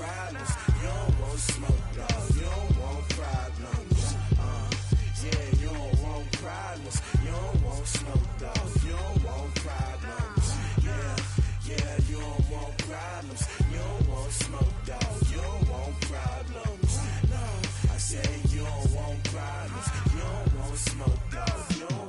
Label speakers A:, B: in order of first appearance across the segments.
A: problems. You don't want smoke, dog. You don't want problems. Yeah, you don't want problems. You don't want smoke, dog. You don't want problems. Yeah, you don't want problems. You don't want smoke, dog. You don't want problems. No, I say you don't want problems. You don't want smoke, dog. You don't want.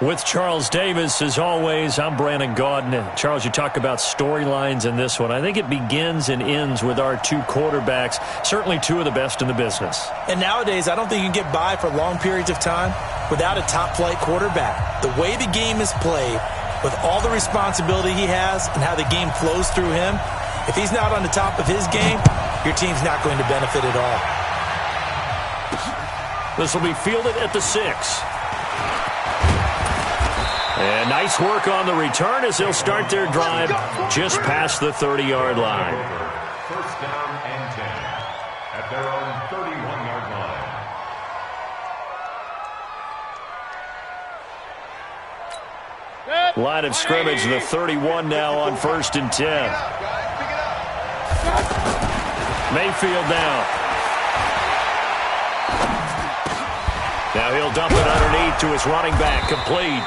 B: With Charles Davis, as always, I'm Brandon Gaudin. And Charles, you talk about storylines in this one. I think it begins and ends with our two quarterbacks, certainly two of the best in the business.
C: And nowadays, I don't think you can get by for long periods of time without a top-flight quarterback. The way the game is played, with all the responsibility he has and how the game flows through him, if he's not on the top of his game, your team's not going to benefit at all.
B: This will be fielded at the 6. And nice work on the return as they'll start their drive just past the 30-yard line.
D: First down and 10 at their own 31-yard line.
B: Line of scrimmage, the 31 now on 1st and 10. Mayfield now. Now he'll dump it underneath to his running back, complete.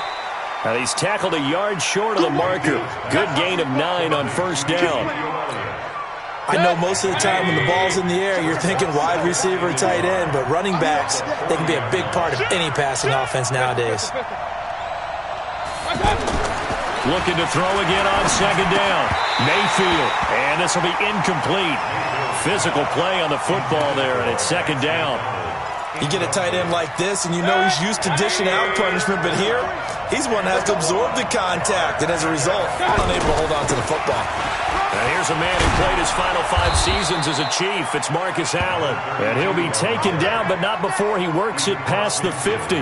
B: And he's tackled a yard short of the marker. Good gain of 9 on 1st down.
C: I know most of the time when the ball's in the air, you're thinking wide receiver, tight end, but running backs, they can be a big part of any passing offense nowadays.
B: Looking to throw again on 2nd down. Mayfield, and this will be incomplete. Physical play on the football there, and it's 2nd down.
C: You get a tight end like this, and you know he's used to dishing out punishment, but here, he's one that has to absorb the contact, and as a result, unable to hold on to the football.
B: And here's a man who played his final 5 seasons as a Chief. It's Marcus Allen. And he'll be taken down, but not before he works it past the 50.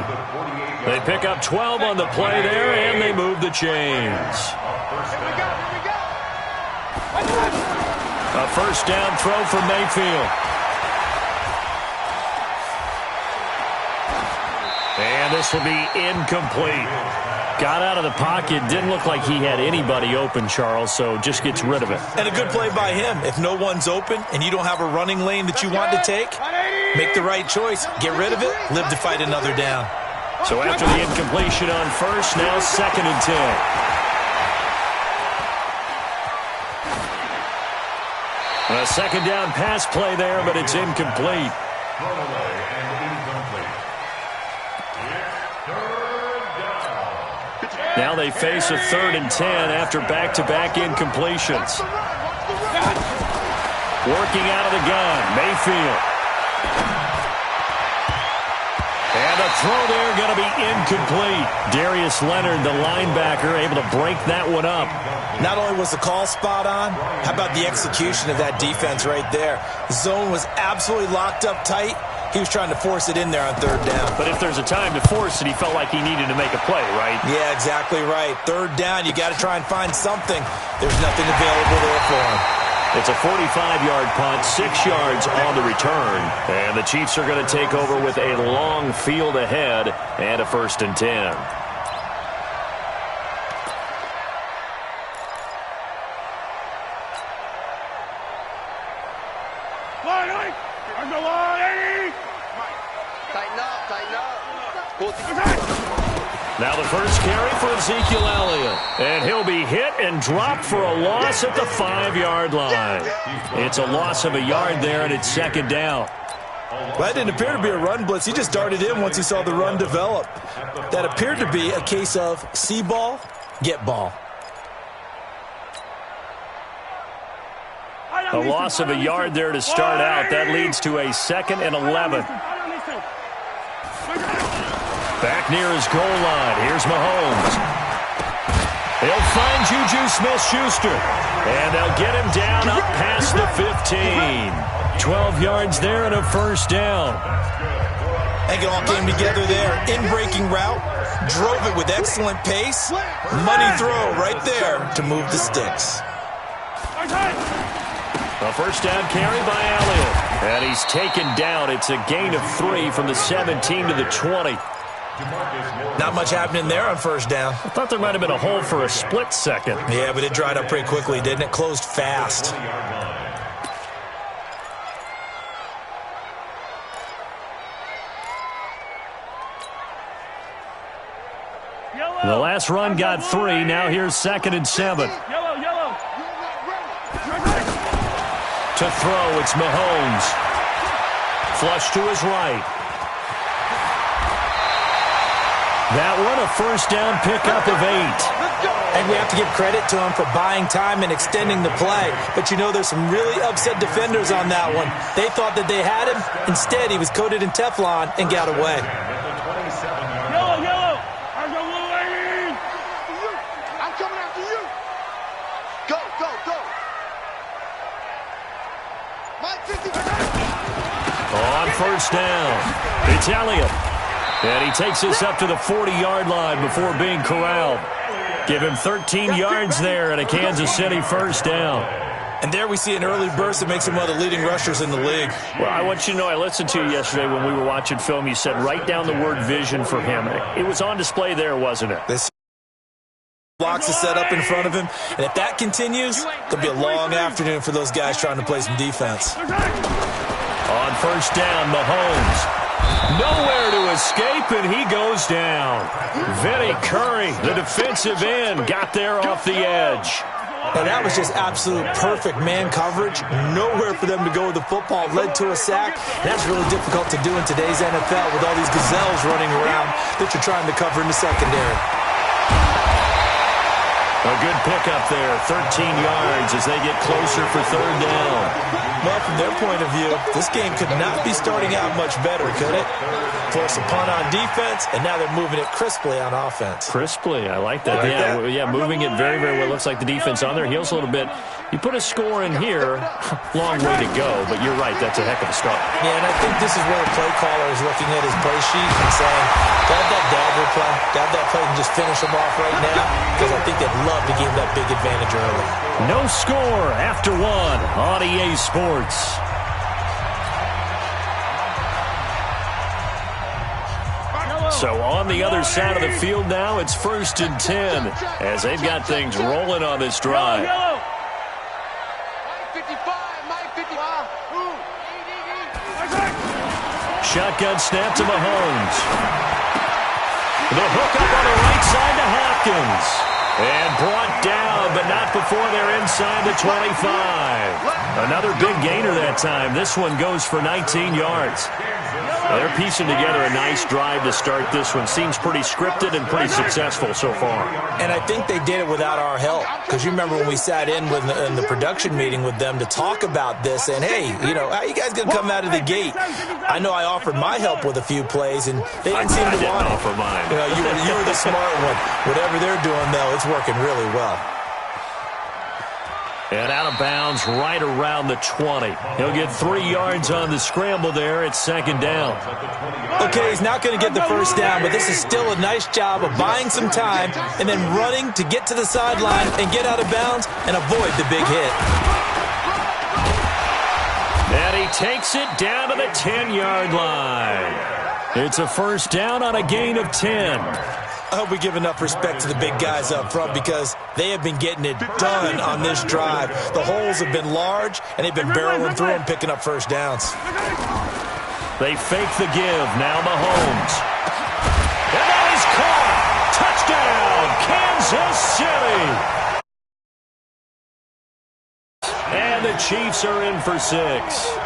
B: They pick up 12 on the play there, and they move the chains. A 1st down throw for Mayfield. And this will be incomplete. Got out of the pocket. Didn't look like he had anybody open, Charles, so just gets rid of it.
C: And a good play by him. If no one's open and you don't have a running lane that you want to take, make the right choice. Get rid of it. Live to fight another down.
B: So after the incompletion on 1st, now 2nd and 10. A 2nd down pass play there, but it's incomplete. Now they face a 3rd and 10 after back-to-back incompletions. Working out of the gun, Mayfield. And the throw there going to be incomplete. Darius Leonard, the linebacker, able to break that one up.
C: Not only was the call spot on, how about the execution of that defense right there? The zone was absolutely locked up tight. He was trying to force it in there on 3rd down.
B: But if there's a time to force it, he felt like he needed to make a play, right?
C: Yeah, exactly right. 3rd down, you got to try and find something. There's nothing available there for him.
B: It's a 45-yard punt, 6 yards on the return. And the Chiefs are going to take over with a long field ahead and a 1st and 10. Now the first carry for Ezekiel Elliott. And he'll be hit and dropped for a loss at the 5-yard line. It's a loss of a yard there, and it's 2nd down.
C: Well, that didn't appear to be a run blitz. He just darted in once he saw the run develop. That appeared to be a case of see ball, get ball.
B: A loss of a yard there to start out. That leads to a 2nd and 11. Back near his goal line. Here's Mahomes. He'll find Juju Smith-Schuster. And they'll get him down up past the 15. 12 yards there and a 1st down.
C: I think it all came together there. In-breaking route. Drove it with excellent pace. Money throw right there to move the sticks.
B: A 1st down carry by Elliott. And he's taken down. It's a gain of 3 from the 17 to the 20.
C: Not much happening there on first down.
B: I thought there might have been a hole for a split second.
C: Yeah, but it dried up pretty quickly, didn't it? Closed fast.
B: The last run got 3. Now here's 2nd and 7. To throw, it's Mahomes. Flush to his right. That one, a first down pickup of 8.
C: And we have to give credit to him for buying time and extending the play. But you know, there's some really upset defenders on that one. They thought that they had him. Instead, he was coated in Teflon and got away.
E: I'm coming after you. Go, go, go.
B: On first down, it's Elliott. And he takes this up to the 40-yard line before being corralled. Give him 13 yards there and a Kansas City first down.
C: And there we see an early burst that makes him one of the leading rushers in the league.
B: Well, I want you to know, I listened to you yesterday when we were watching film. You said write down the word vision for him. It was on display there, wasn't it?
C: This blocks is set up in front of him. And if that continues, it'll be a long afternoon for those guys trying to play some defense.
B: On first down, Mahomes. Nowhere to escape, and he goes down. Vinny Curry, the defensive end, got there off the edge.
C: And that was just absolute perfect man coverage. Nowhere for them to go with the football. Led to a sack. And that's really difficult to do in today's NFL with all these gazelles running around that you're trying to cover in the secondary.
B: A good pickup there, 13 yards as they get closer for third down.
C: Well, from their point of view, this game could not be starting out much better, could it? Force a punt on defense, and now they're moving it crisply on offense.
B: Crisply, I like that. Yeah, moving it very, very well. Looks like the defense on their heels a little bit. You put a score in here, long way to go, but you're right, that's a heck of a start.
C: Yeah, and I think this is where the play caller is looking at his play sheet and saying, grab that dagger play, grab that play and just finish them off right now, because I think they'd love to give that big advantage early.
B: No score after 1 on EA Sports. So on the other side of the field now, it's 1st and 10 as they've got things rolling on this drive. Shotgun snap to Mahomes. The hook up on the right side to Hopkins. And brought down, but not before they're inside the 25. Another big gainer that time. This one goes for 19 yards. They're piecing together a nice drive to start this one. Seems pretty scripted and pretty successful so far.
C: And I think they did it without our help. Because you remember when we sat in the production meeting with them to talk about this, and hey, you know, how you guys going to come out of the gate? I know I offered my help with a few plays, and they didn't seem to want it.
B: Offer mine.
C: You know, you were the smart one. Whatever they're doing, though, it's working really well.
B: And out of bounds right around the 20. He'll get 3 yards on the scramble there. It's 2nd down.
C: Okay, he's not going to get the first down, but this is still a nice job of buying some time and then running to get to the sideline and get out of bounds and avoid the big hit.
B: And he takes it down to the 10-yard line. It's a first down on a gain of 10.
C: I hope we give enough respect to the big guys up front because they have been getting it done on this drive. The holes have been large, and they've been barreling through and picking up first downs.
B: They fake the give. Now Mahomes. And that is caught. Touchdown, Kansas City. And the Chiefs are in for 6.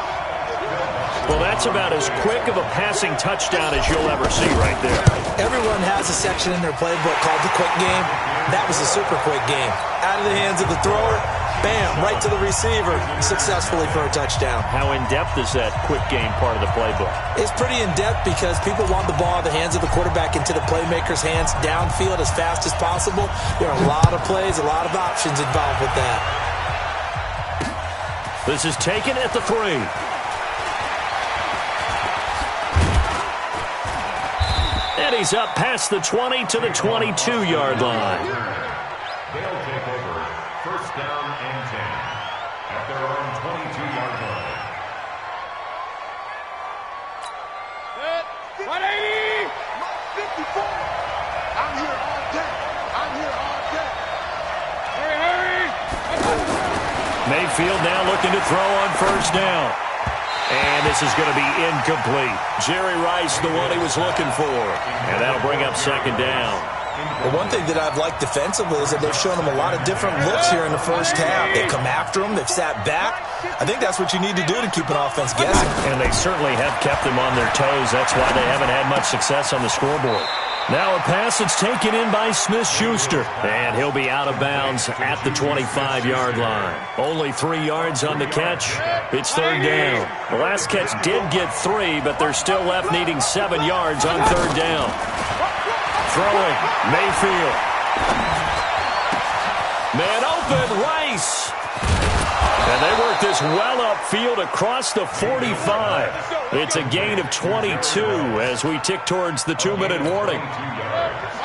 B: Well, that's about as quick of a passing touchdown as you'll ever see right there.
C: Everyone has a section in their playbook called the quick game. That was a super quick game. Out of the hands of the thrower, bam, right to the receiver, successfully for a touchdown.
B: How in-depth is that quick game part of the playbook?
C: It's pretty in-depth because people want the ball in the hands of the quarterback into the playmaker's hands downfield as fast as possible. There are a lot of plays, a lot of options involved with that.
B: This is taken at the 3. And he's up past the 20 to the 22-yard line.
D: They'll take over 1st down and 10 at their own 22-yard line.
E: 180!
B: Mayfield now looking to throw on first down. And this is going to be incomplete. Jerry Rice, the one he was looking for. And that'll bring up second down.
C: Well, one thing that I've liked defensively is that they've shown him a lot of different looks here in the first half. They've come after him. They've sat back. I think that's what you need to do to keep an offense guessing.
B: And they certainly have kept them on their toes. That's why they haven't had much success on the scoreboard. Now a pass that's taken in by Smith-Schuster. And he'll be out of bounds at the 25-yard line. Only 3 yards on the catch. It's third down. The last catch did get 3, but they're still left needing 7 yards on third down. Throwing, Mayfield. Man open, Rice. And they work this well upfield across the 45. It's a gain of 22 as we tick towards the 2-minute warning.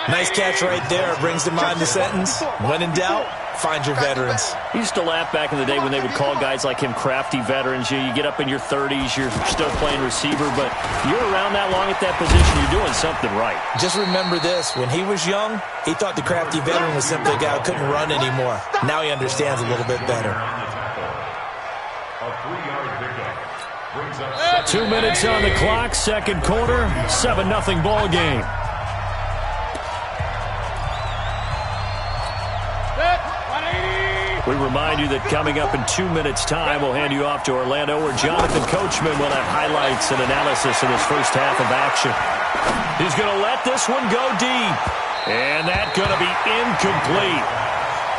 C: Nice catch right there. Brings to mind the sentence, when in doubt, find your veterans.
B: I used to laugh back in the day when they would call guys like him crafty veterans. You get up in your 30s, you're still playing receiver, but you're around that long at that position, you're doing something right.
C: Just remember this. When he was young, he thought the crafty veteran was simply a guy who couldn't run anymore. Now he understands a little bit better.
B: 2 minutes on the clock, second quarter, 7-0 ball game. We remind you that coming up in 2 minutes' time, we'll hand you off to Orlando, where Jonathan Coachman will have highlights and analysis of this first half of action. He's going to let this one go deep. And that's going to be incomplete.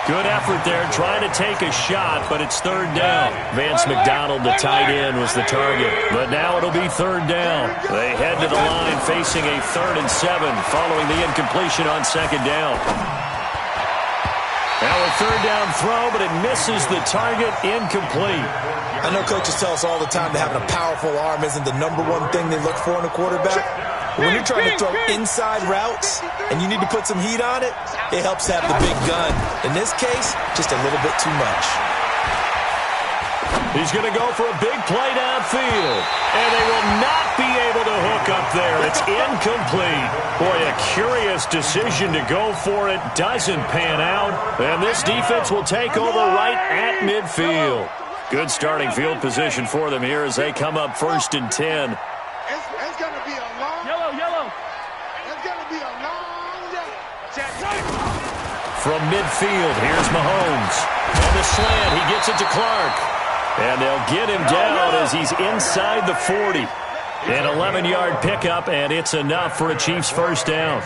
B: Good effort there, trying to take a shot, but it's third down. Vance McDonald, the tight end, was the target. But now it'll be third down. They head to the line facing a 3rd and 7 following the incompletion on second down. Now a third down throw, but it misses the target, incomplete.
C: I know coaches tell us all the time that having a powerful arm isn't the #1 thing they look for in a quarterback. When you're trying to throw inside routes and you need to put some heat on it, it helps to have the big gun. In this case, just a little bit too much.
B: He's going to go for a big play downfield. And they will not be able to hook up there. It's incomplete. Boy, a curious decision to go for it. Doesn't pan out. And this defense will take over right at midfield. Good starting field position for them here as they come up 1st and 10.
E: It's going to be a long... Yellow. It's going to be a long day.
B: From midfield, here's Mahomes. On the slant, he gets it to Clark. And they'll get him down as he's inside the 40. An 11-yard pickup, and it's enough for a Chiefs first down.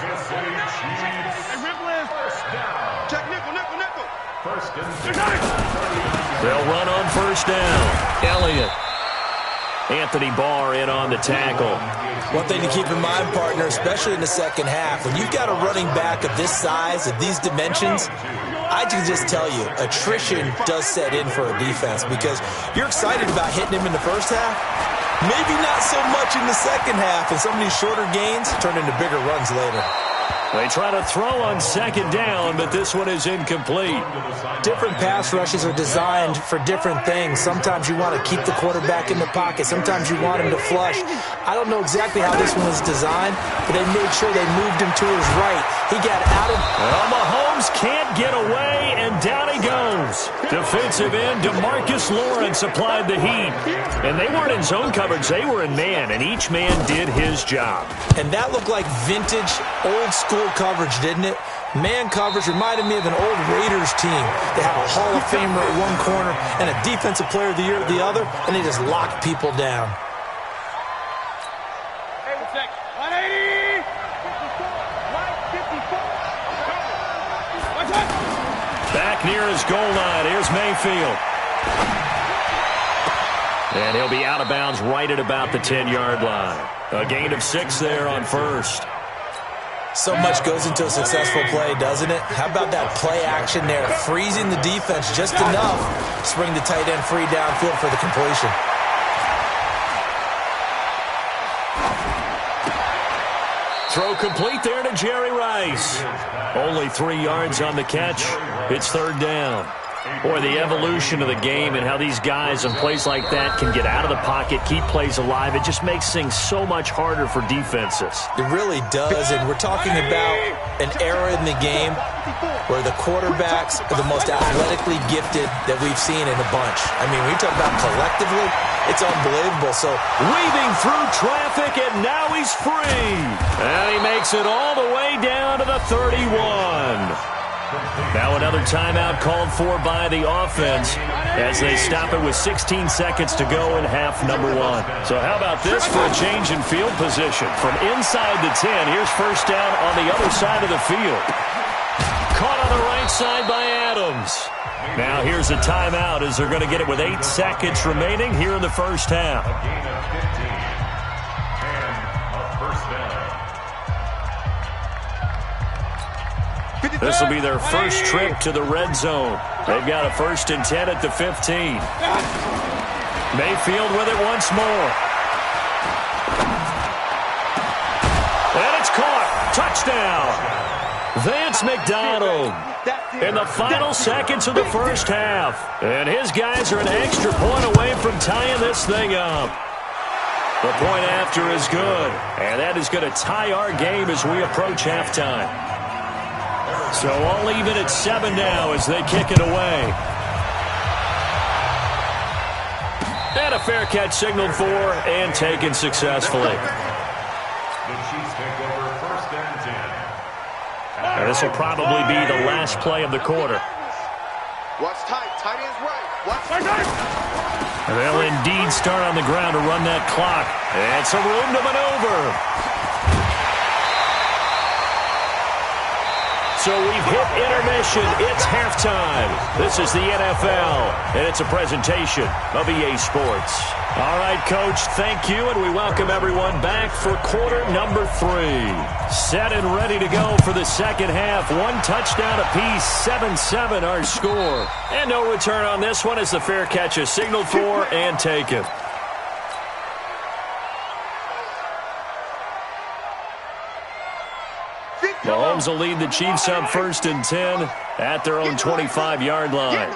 B: They'll run on first down. Elliott. Anthony Barr in on the tackle.
C: One thing to keep in mind, partner, especially in the second half, when you've got a running back of this size, of these dimensions, I can just tell you, attrition does set in for a defense because you're excited about hitting him in the first half. Maybe not so much in the second half, and some of these shorter gains turn into bigger runs later.
B: They try to throw on second down, but this one is incomplete.
C: Different pass rushes are designed for different things. Sometimes you want to keep the quarterback in the pocket. Sometimes you want him to flush. I don't know exactly how this one was designed, but they made sure they moved him to his right. He got out of...
B: Well, Mahomes can't get away, and down he goes. Defensive end DeMarcus Lawrence applied the heat. And they weren't in zone coverage. They were in man, and each man did his job.
C: And that looked like vintage, old-school coverage, didn't it? Man coverage reminded me of an old Raiders team. They had a Hall of Famer at one corner and a Defensive Player of the Year at the other, and they just locked people down.
B: Back near his goal line. Here's Mayfield. And he'll be out of bounds right at about the 10-yard line. A gain of 6 there on first.
C: So much goes into a successful play, doesn't it? How about that play action there? Freezing the defense just enough to bring the tight end free downfield for the completion.
B: Throw complete there to Jerry Rice. Only 3 yards on the catch. It's third down. Boy, the evolution of the game and how these guys in plays like that can get out of the pocket, keep plays alive, it just makes things so much harder for defenses.
C: It really does, and we're talking about an era in the game where the quarterbacks are the most athletically gifted that we've seen in a bunch. I mean, when you talk about collectively, it's unbelievable. So
B: weaving through traffic, and now he's free. And he makes it all the way down to the 31. Now another timeout called for by the offense as they stop it with 16 seconds to go in half number one. So how about this for a change in field position? From inside the 10, here's first down on the other side of the field. Caught on the right side by Adams. Now here's a timeout as they're going to get it with 8 seconds remaining here in the first half.
D: A gain of 15 and a first down.
B: This will be their first trip to the red zone. They've got a 1st and 10 at the 15. Mayfield with it once more. And it's caught. Touchdown. Vance McDonald in the final seconds of the first half. And his guys are an extra point away from tying this thing up. The point after is good. And that is going to tie our game as we approach halftime. So all even at 7 now as they kick it away. And a fair catch signaled for and taken successfully.
D: The Chiefs take over 1st and 10.
B: And this will probably be the last play of the quarter.
E: Watch tight. Tight ends right. Watch tight.
B: And they'll indeed start on the ground to run that clock. And some room to maneuver. So we've hit intermission. It's halftime. This is the NFL, and it's a presentation of EA Sports. All right, Coach, thank you, and we welcome everyone back for quarter number 3. Set and ready to go for the second half. 1 touchdown apiece, 7-7 our score. And no return on this one as the fair catch is signaled for and taken. Mahomes will lead the Chiefs up 1st and 10 at their own 25-yard line.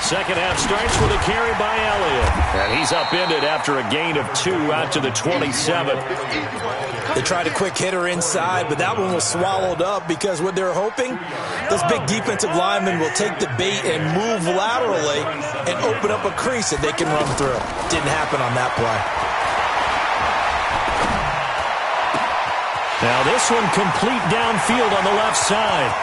B: Second half starts with a carry by Elliott. And he's upended after a gain of 2 out to the 27.
C: They tried a quick hitter inside, but that one was swallowed up because what they're hoping, those big defensive linemen will take the bait and move laterally and open up a crease that they can run through. Didn't happen on that play.
B: Now this one complete downfield on the left side.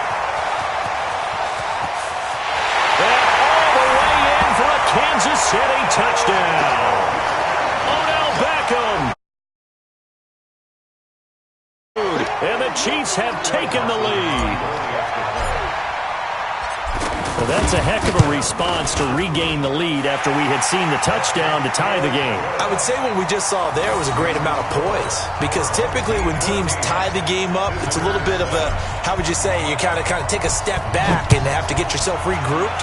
B: And all the way in for a Kansas City touchdown. Odell Beckham. And the Chiefs have taken the lead. Well, that's a heck of a response to regain the lead after we had seen the touchdown to tie the game.
C: I would say what we just saw there was a great amount of poise because typically when teams tie the game up, it's a little bit of a, how would you say, you kind of take a step back and have to get yourself regrouped.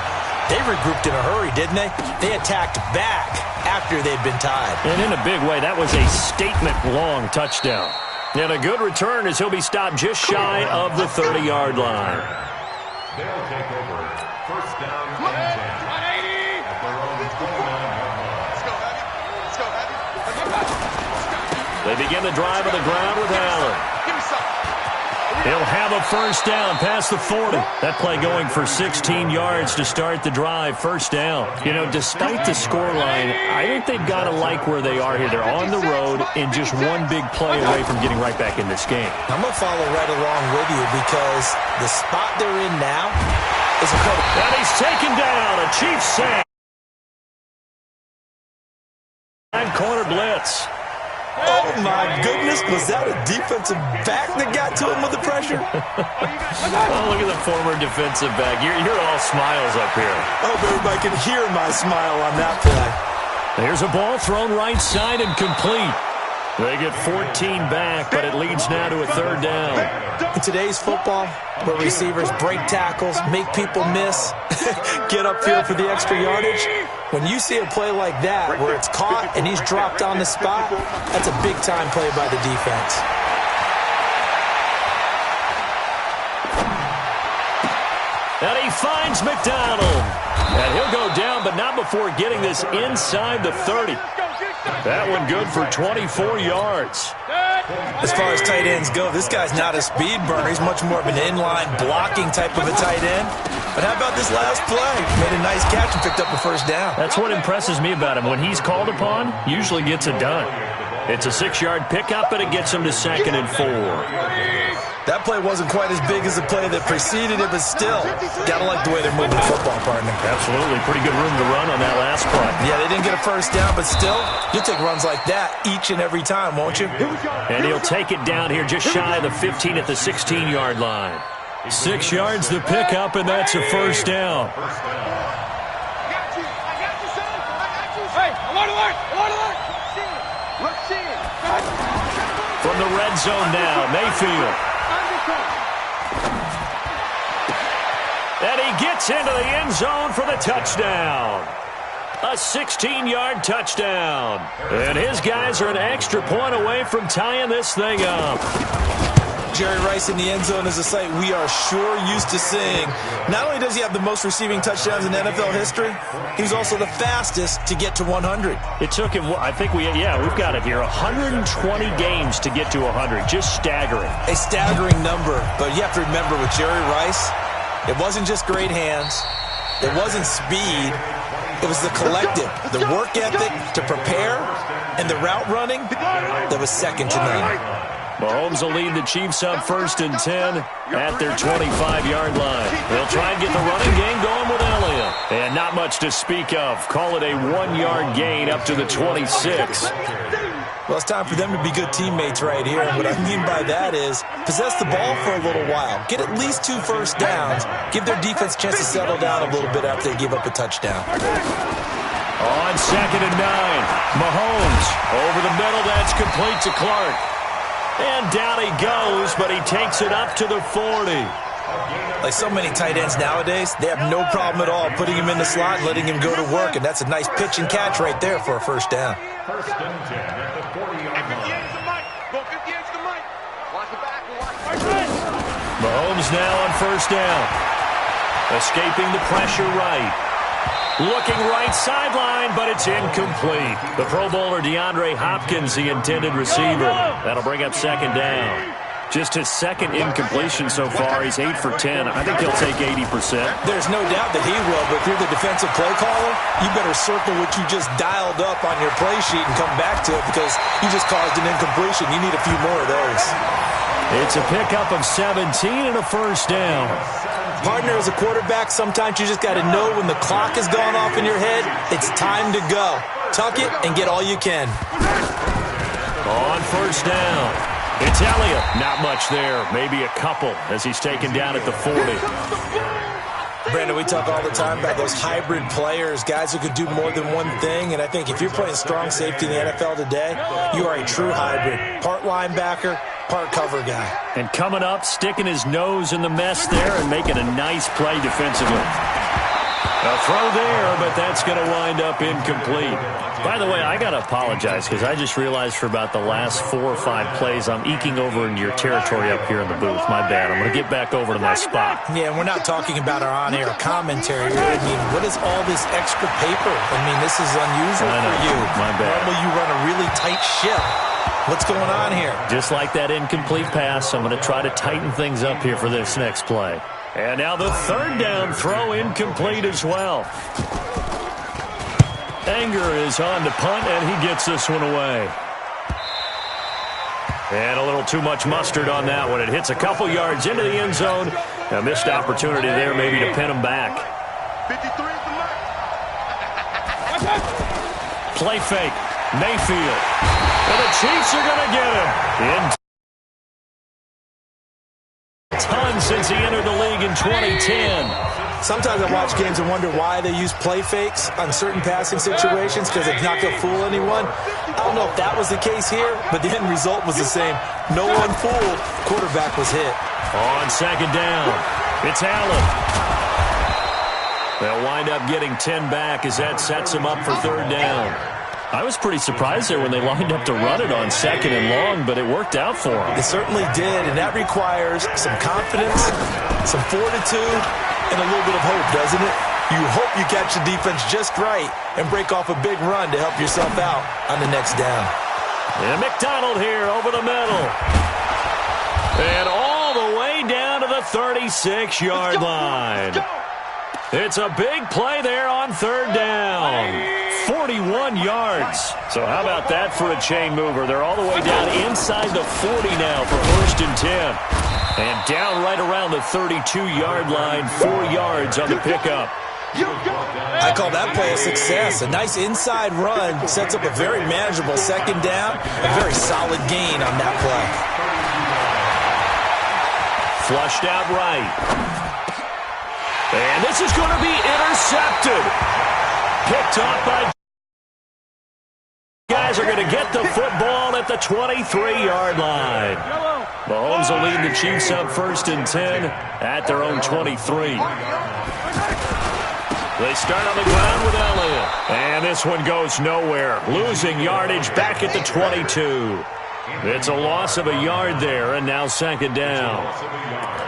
C: They regrouped in a hurry, didn't they? They attacked back after they'd been tied.
B: And in a big way, that was a statement-long touchdown. And a good return as he'll be stopped just shy of the 30-yard line.
D: They'll take over 1st down and 10 at their own 29-yard line.
B: They begin the drive on the ground with Allen. He'll have a first down past the 40. That play going for 16 yards to start the drive. First down. You know, despite the scoreline, I think they've got to like where they are here. They're on the road and just one big play away from getting right back in this game.
C: I'm going to follow right along with you because the spot they're in now is incredible.
B: And he's taken down. A Chiefs sack. Corner blitz.
C: Oh, my goodness. Was that a defensive back that got to him with the pressure?
B: Oh, look at the former defensive back. You're all smiles up here.
C: I hope everybody can hear my smile on that play.
B: There's a ball thrown right side and complete. They get 14 back, but it leads now to a 3rd down.
C: In today's football, where receivers break tackles, make people miss, get upfield for the extra yardage, when you see a play like that where it's caught and he's dropped on the spot, that's a big-time play by the defense.
B: And he finds McDonald. And he'll go down, but not before getting this inside the 30. That one good for 24 yards.
C: As far as tight ends go, this guy's not a speed burner. He's much more of an inline blocking type of a tight end. But how about this last play? Made a nice catch and picked up a first down.
B: That's what impresses me about him. When he's called upon, usually gets it done. It's a 6-yard pickup, and it gets him to 2nd and 4.
C: That play wasn't quite as big as the play that preceded it, but still, gotta like the way they're moving the football, partner.
B: Absolutely. Pretty good room to run on that last play.
C: Yeah, they didn't get a first down, but still, you'll take runs like that each and every time, won't you?
B: And he'll take it down here just shy of the 15 at the 16-yard line. 6 yards the pickup, and that's a first down. From the red zone now, Mayfield. And he gets into the end zone for the touchdown. A 16-yard touchdown. And his guys are an extra point away from tying this thing up.
C: Jerry Rice in the end zone is a sight we are sure used to seeing. Not only does he have the most receiving touchdowns in NFL history, he's also the fastest to get to 100.
B: It took him, I think we've got it here, 120 games to get to 100. Just staggering.
C: A staggering number, but you have to remember with Jerry Rice, it wasn't just great hands. It wasn't speed. It was the collective, the work ethic to prepare, and the route running that was second to none.
B: Mahomes will lead the Chiefs up 1st and 10 at their 25-yard line. They'll try and get the running game going with Elliott. And not much to speak of. Call it a 1-yard gain up to the 26.
C: Well, it's time for them to be good teammates right here. And what I mean by that is possess the ball for a little while. Get at least 2 first downs. Give their defense a chance to settle down a little bit after they give up a touchdown.
B: On 2nd and 9, Mahomes over the middle. That's complete to Clark. And down he goes, but he takes it up to the 40.
C: Like so many tight ends nowadays, they have no problem at all putting him in the slot and letting him go to work. And that's a nice pitch and catch right there for a first down.
D: 1st and 10 at the 40-yard line.
B: Mahomes now on 1st down. Escaping the pressure right. Looking right sideline, but it's incomplete. The Pro Bowler DeAndre Hopkins, the intended receiver. That'll bring up 2nd down. Just his 2nd incompletion so far. He's 8 for 10. I think he'll take 80%.
C: There's no doubt that he will, but if you're the defensive play caller, you better circle what you just dialed up on your play sheet and come back to it because you just caused an incompletion. You need a few more of those.
B: It's a pickup of 17 and a first down.
C: Partner, as a quarterback, sometimes you just got to know when the clock has gone off in your head, it's time to go. Tuck it and get all you can.
B: On 1st down, it's Elliott. Not much there, maybe a couple as he's taken down at the 40.
C: Brandon, we talk all the time about those hybrid players, guys who could do more than one thing, and I think if you're playing strong safety in the NFL today, you are a true hybrid. Part linebacker, part cover guy.
B: And coming up, sticking his nose in the mess there and making a nice play defensively. A throw there, but that's going to wind up incomplete. By the way, I got to apologize because I just realized for about the last 4 or 5 plays I'm eking over into your territory up here in the booth. My bad. I'm going to get back over to my spot.
C: Yeah, we're not talking about our on-air commentary. I mean, what is all this extra paper? I mean, this is unusual for you.
B: My bad.
C: Normally you run a really tight ship. What's going on here?
B: Just like that incomplete pass, I'm going to try to tighten things up here for this next play. And now the 3rd down throw incomplete as well. Anger is on to punt, and he gets this one away. And a little too much mustard on that one. It hits a couple yards into the end zone. A missed opportunity there maybe to pin him back. Play fake. Mayfield. And the Chiefs are going to get him. Ton since he entered the league in 2010.
C: Sometimes I watch games and wonder why they use play fakes on certain passing situations because it's not going to fool anyone. I don't know if that was the case here, but the end result was the same. No one fooled. Quarterback was hit.
B: On 2nd down, it's Allen. They'll wind up getting 10 back as that sets him up for 3rd down. I was pretty surprised there when they lined up to run it on 2nd and long, but it worked out for them.
C: It certainly did, and that requires some confidence, some fortitude, and a little bit of hope, doesn't it? You hope you catch the defense just right and break off a big run to help yourself out on the next down.
B: And McDonald here over the middle. And all the way down to the 36-yard line. It's a big play there on third down. 41 yards. So how about that for a chain mover? They're all the way down inside the 40 now for 1st and 10. And down right around the 32-yard line, 4 yards on the pickup.
C: I call that play a success. A nice inside run sets up a very manageable second down. A very solid gain on that play.
B: Flushed out right. And this is going to be intercepted. Picked off by... Guys are going to get the football at the 23-yard line. Mahomes will lead the Chiefs up 1st and 10 at their own 23. They start on the ground with Elliott. And this one goes nowhere. Losing yardage back at the 22. It's a loss of a yard there, and now 2nd down.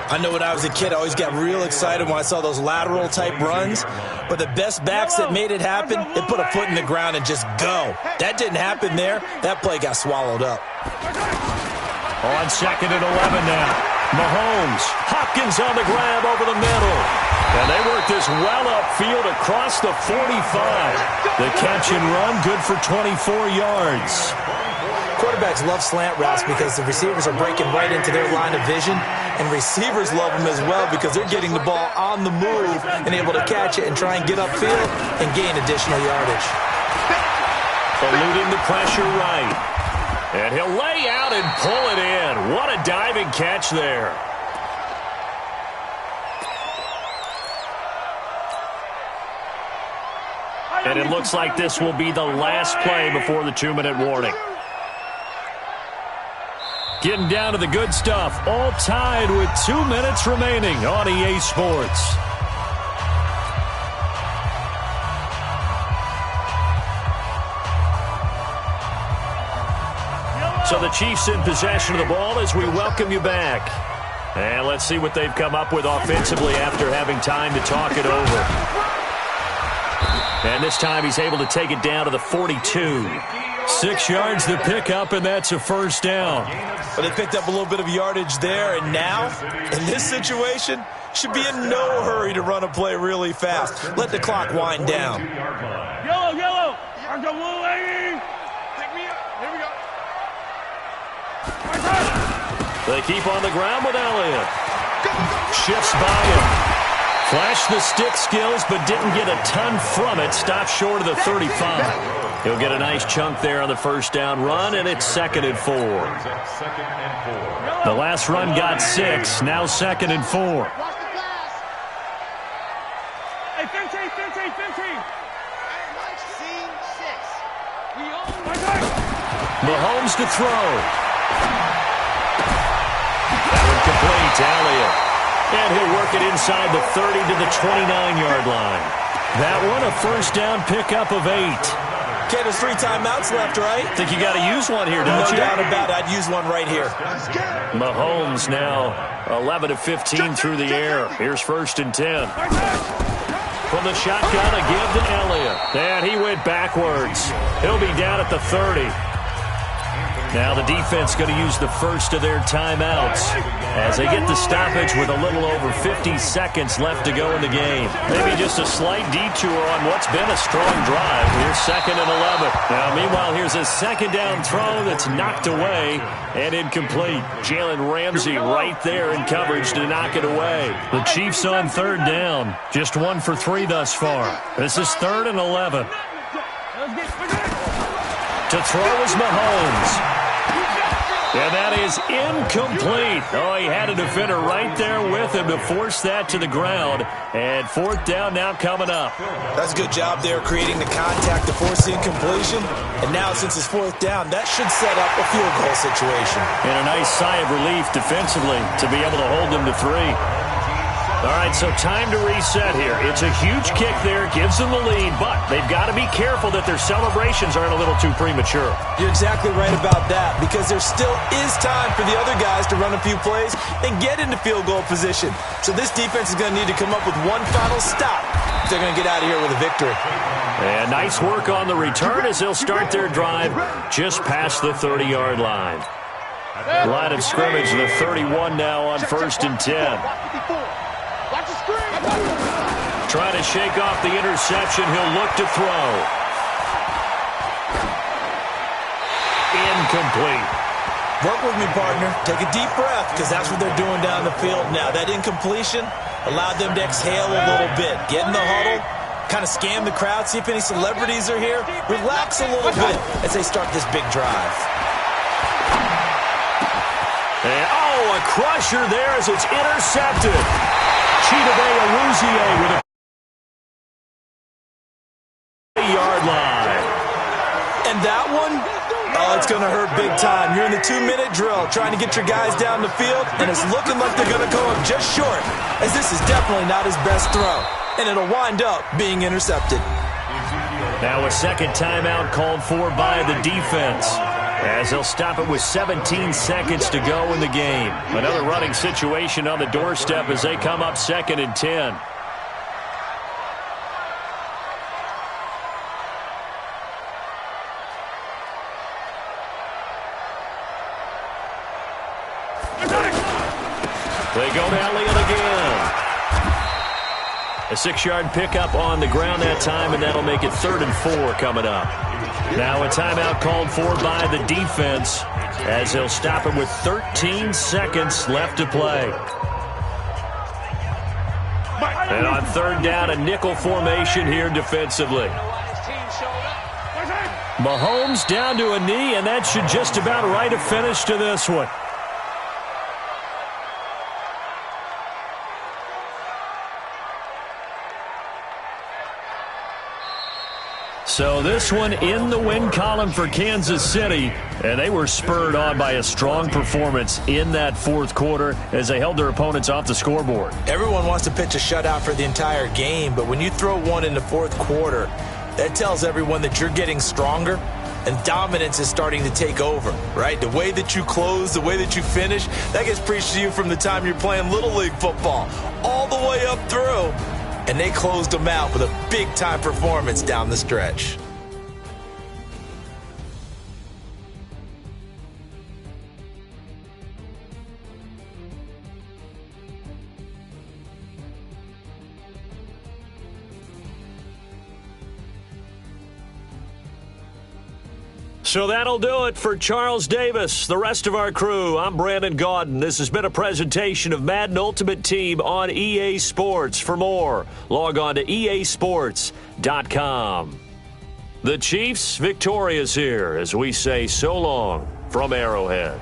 C: I know when I was a kid, I always got real excited when I saw those lateral-type runs. But the best backs that made it happen, they put a foot in the ground and just go. That didn't happen there. That play got swallowed up.
B: On 2nd and 11 now. Mahomes. Hopkins on the grab over the middle. And they work this well upfield across the 45. The catch and run, good for 24 yards.
C: Quarterbacks love slant routes because the receivers are breaking right into their line of vision, and receivers love them as well because they're getting the ball on the move and able to catch it and try and get upfield and gain additional yardage.
B: Eluding the pressure right. And he'll lay out and pull it in. What a diving catch there. And it looks like this will be the last play before the 2-minute warning. Getting down to the good stuff. All tied with 2 minutes remaining on EA Sports. So the Chiefs in possession of the ball as we welcome you back. And let's see what they've come up with offensively after having time to talk it over. And this time he's able to take it down to the 42. 6 yards to pick up, and that's a 1st down.
C: But they picked up a little bit of yardage there, and now, in this situation, should be in no hurry to run a play really fast. Let the clock wind down.
E: Yellow, yellow. I'm the blue lady. Pick me up. Here we go.
B: They keep on the ground with Elliott. Shifts by him. Flashed the stick skills, but didn't get a ton from it. Stopped short of the 35. He'll get a nice chunk there on the 1st down run, and it's 2nd and 4. The last run got 6. Now 2nd and 4.
E: Hey, 15.
B: Mahomes to throw. That one complete to Elliott. And he'll work it inside the 30 to the 29-yard line. That one a 1st down pickup of 8.
C: Okay, there's 3 timeouts left, right?
B: Think you got to use one here, don't you?
C: No doubt about it. I'd use one right here.
B: Mahomes now 11 of 15 through the air. Here's 1st and 10. From the shotgun, a give to Elliott. And he went backwards. He'll be down at the 30. Now the defense going to use the first of their timeouts as they get the stoppage with a little over 50 seconds left to go in the game. Maybe just a slight detour on what's been a strong drive. Here's 2nd and 11. Now, meanwhile, here's a 2nd down throw that's knocked away and incomplete. Jalen Ramsey right there in coverage to knock it away. The Chiefs on 3rd down. Just 1 for 3 thus far. This is 3rd and 11. To throw is Mahomes. And that is incomplete. Oh, he had a defender right there with him to force that to the ground. And 4th down now coming up.
C: That's a good job there creating the contact to force the incompletion. And now since it's 4th down, that should set up a field goal situation.
B: And a nice sigh of relief defensively to be able to hold them to 3. All right, so time to reset here. It's a huge kick there, gives them the lead, but they've got to be careful that their celebrations aren't a little too premature.
C: You're exactly right about that, because there still is time for the other guys to run a few plays and get into field goal position. So this defense is going to need to come up with one final stop if they're going to get out of here with a victory.
B: And nice work on the return as they'll start their drive just past the 30-yard line. Line of scrimmage, the 31 now on 1st and 10. Trying to shake off the interception. He'll look to throw. Incomplete.
C: Work with me, partner. Take a deep breath, because that's what they're doing down the field now. That incompletion allowed them to exhale a little bit. Get in the huddle, kind of scan the crowd, see if any celebrities are here. Relax a little bit as they start this big drive.
B: And, a crusher there as it's intercepted. Chidobe Awuzie with a yard line.
C: And that one, it's going to hurt big time. You're in the 2-minute drill trying to get your guys down the field, and it's looking like they're going to come up just short, as this is definitely not his best throw, and it'll wind up being intercepted.
B: Now a second timeout called for by the defense, as they'll stop it with 17 seconds to go in the game. Another running situation on the doorstep as they come up 2nd and 10. They go Elliott again. A 6-yard pickup on the ground that time, and that'll make it 3rd and 4 coming up. Now a timeout called for by the defense as they'll stop it with 13 seconds left to play. And on 3rd down, a nickel formation here defensively. Mahomes down to a knee, and that should just about write a finish to this one. So this one in the win column for Kansas City, and they were spurred on by a strong performance in that 4th quarter as they held their opponents off the scoreboard.
C: Everyone wants to pitch a shutout for the entire game, but when you throw one in the 4th quarter, that tells everyone that you're getting stronger and dominance is starting to take over, right? The way that you close, the way that you finish, that gets preached to you from the time you're playing Little League football all the way up through. And they closed them out with a big-time performance down the stretch.
B: So that'll do it for Charles Davis, the rest of our crew. I'm Brandon Gaudin. This has been a presentation of Madden Ultimate Team on EA Sports. For more, log on to easports.com. The Chiefs victorious here as we say so long from Arrowhead.